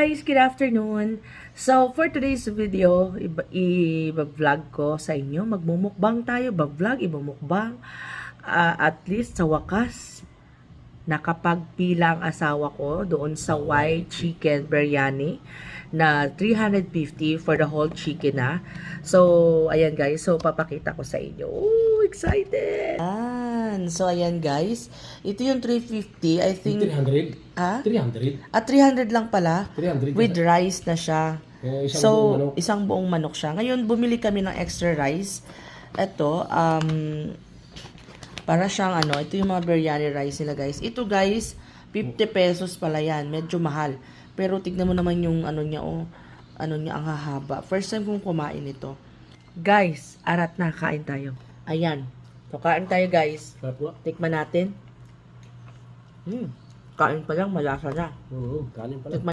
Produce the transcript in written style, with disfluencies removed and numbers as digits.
guys! Good afternoon! So, for today's video, i-vlog ko sa inyo. Magmumukbang tayo, vlog, ibumukbang. At least, sa wakas, nakapagpila ang asawa ko doon sa white chicken biryani na 350 for the whole chicken na. So, ayan guys. So, papakita ko sa inyo. Oh, excited! So, ayan guys. Ito yung 350. I think... 300? Ha? 300? At 300 lang pala. 300 with rice na siya. Isang buong manok siya. Ngayon, bumili kami ng extra rice. Ito, para siyang ito yung mga biryani rice nila guys. Ito guys, 50 pesos pala yan. Medyo mahal. Pero tignan mo naman yung niya, ang hahaba. First time kong kumain ito. Guys, arat na, kain tayo. Ayan. So, kain tayo guys. Tikman natin. Kain pa lang, malasa na. Oo, kanin pala.